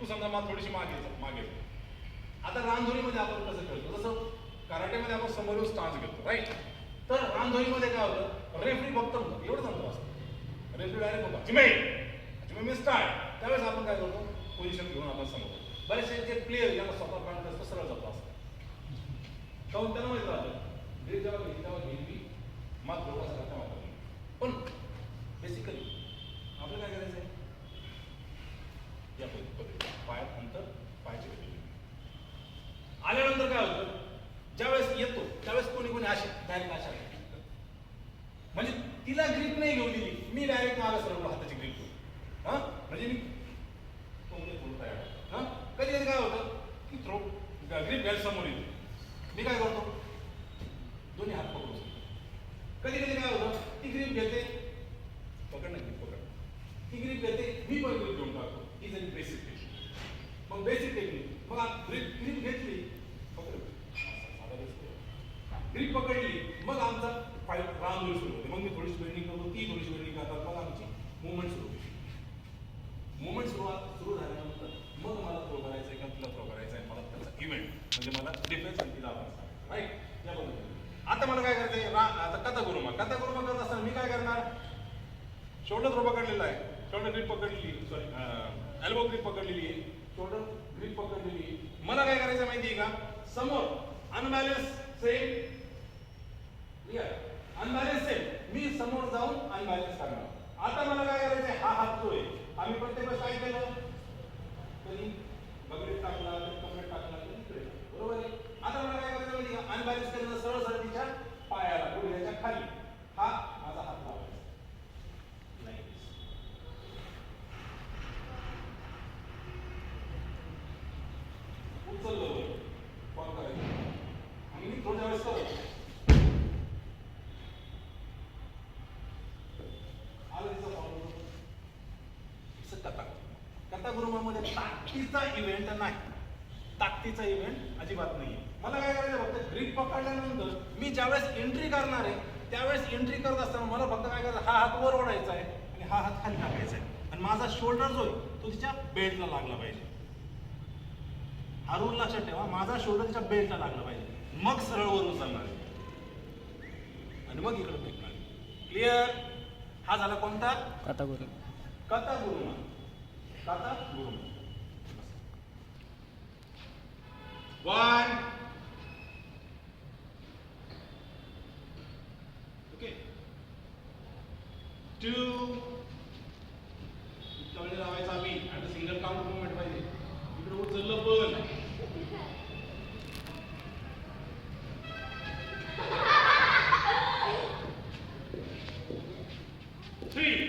तू समजा मला थोडीशी मागे आता रानधोरीमध्ये आपण कसं खेळतो, जसं कराटेमध्ये आपण समोर येऊन स्टान्स घेतो, राईट. तर रानधोरीमध्ये काय होतं, रेफरी फक्त एवढंच अंतर असतं. रेफरी डायरेक्ट होता जिमे स्टार्ट, त्यावेळेस आपण काय करतो, पोझिशन घेऊन आपण समोर. बरेचसे जे प्लेयर ज्यांना स्वतः पॅन्ट असतो सरळ जातो असं, काहून त्यांना माहिती राहतं ब्रेक जेव्हा घेईल तेव्हा घेईल मात थोडासा घाटा मारतो. पण बेसिकली आपल्याला काय करायचं आहे, या पद्धतीने पायात अंतर, पायाची गती आल्यानंतर काय होतं, ज्यावेळेस येतो त्यावेळेस कोणी असे डायरेक्ट अशा, म्हणजे तिला ग्रीप नाही घेऊन दिली, मी डायरेक्ट मागे सरवलो हाताची ग्रीप घेऊन. हा म्हणजे मी कधी कधी काय होतं की थ्रो ग्रीप घ्यायला समोर येतो, मी काय करतो दोन्ही हात पकडतो. कधी कधी काय होतं, ती ग्रीप घेते, पकड ना ग्रीप पकड, ती ग्रीप घेते, मी पण ग्रीप घेऊन टाकतो. ही झाली बेसिक टेक्निक. मग बेसिक टेक्निक, मग ग्रीप घेतली, ग्रीप पकडली, मग आमचा फाईट राऊंड सुरू होते. मग मी थोडीशी बेंडिंग करतो, ती थोडीशी बेंडिंग करतात, मग आमची मुवमेंट सुरू होते. मुवमेंट सुरू झाल्यानंतर मग मला थ्रो करायचं आहे का तुला थ्रो करायचं आहे, मला त्याचा इव्हेंट म्हणजे मला डिफेन्स आणि तिला आपण राईट. या पद्धतीने आता मला काय करायचं आहे, आता कथा गुरुमा करत असताना मी काय करणार, शोल्डर थ्रो पकडलेला आहे, शोल्डर ग्रीप पकडलेली, सॉरी एल्बो ग्रीप पकडलेली आहे, शोल्डर ग्रीप पकडलेली आहे. मला काय करायचं माहिती आहे का, समोर अनबॅलन्स सेम, अनबॅलन्स सेम, मी समोर जाऊन अनबॅलन्स करणार. आता मला काय करायचंय, हा हात जो आहे आम्ही प्रत्येक वेळेस काय केलं, कधी बगडीत टाकला, कधी कपड्यात टाकला, कधी इकडे, बरोबर आहे. आता मला काय करायचं माहिती का, अनबॅलन्स केलं सरळ सरळ तिच्या पायाला गुडघ्याच्या खाली हा माझा हात लावायचा नाही, उचललं कॉल करायचं आणि मी थोड्या वेळेस करतो. कथा गुरुमामध्ये ताकदीचा इव्हेंट नाही, ताकदीचा इव्हेंट अजिबात नाही. मला काय करायचं, फक्त ग्रीप पकडल्यानंतर मी ज्यावेळेस एंट्री करणार आहे त्यावेळेस एंट्री करत असताना मला फक्त काय करायचं, हा हात वर ओढायचा आहे आणि हा हात खाली टाकायचा आहे आणि माझा शोल्डर जो आहे तो तिच्या बेल्टला लागला पाहिजे. हा रूल लक्षात ठेवा, माझा शोल्डर तिच्या बेल्टला लागला पाहिजे, मग सरळ वर उचलणार आणि मग इकडे फेकणार. क्लिअर? हा झाला कोणता, कथा गुरुमा. कथा गुरुमा. One. Okay. Two. इतका लावायचा आम्ही, आता सिंगल काउंट मुवमेंट पाहिजे, इकडे उचललं पण. Three.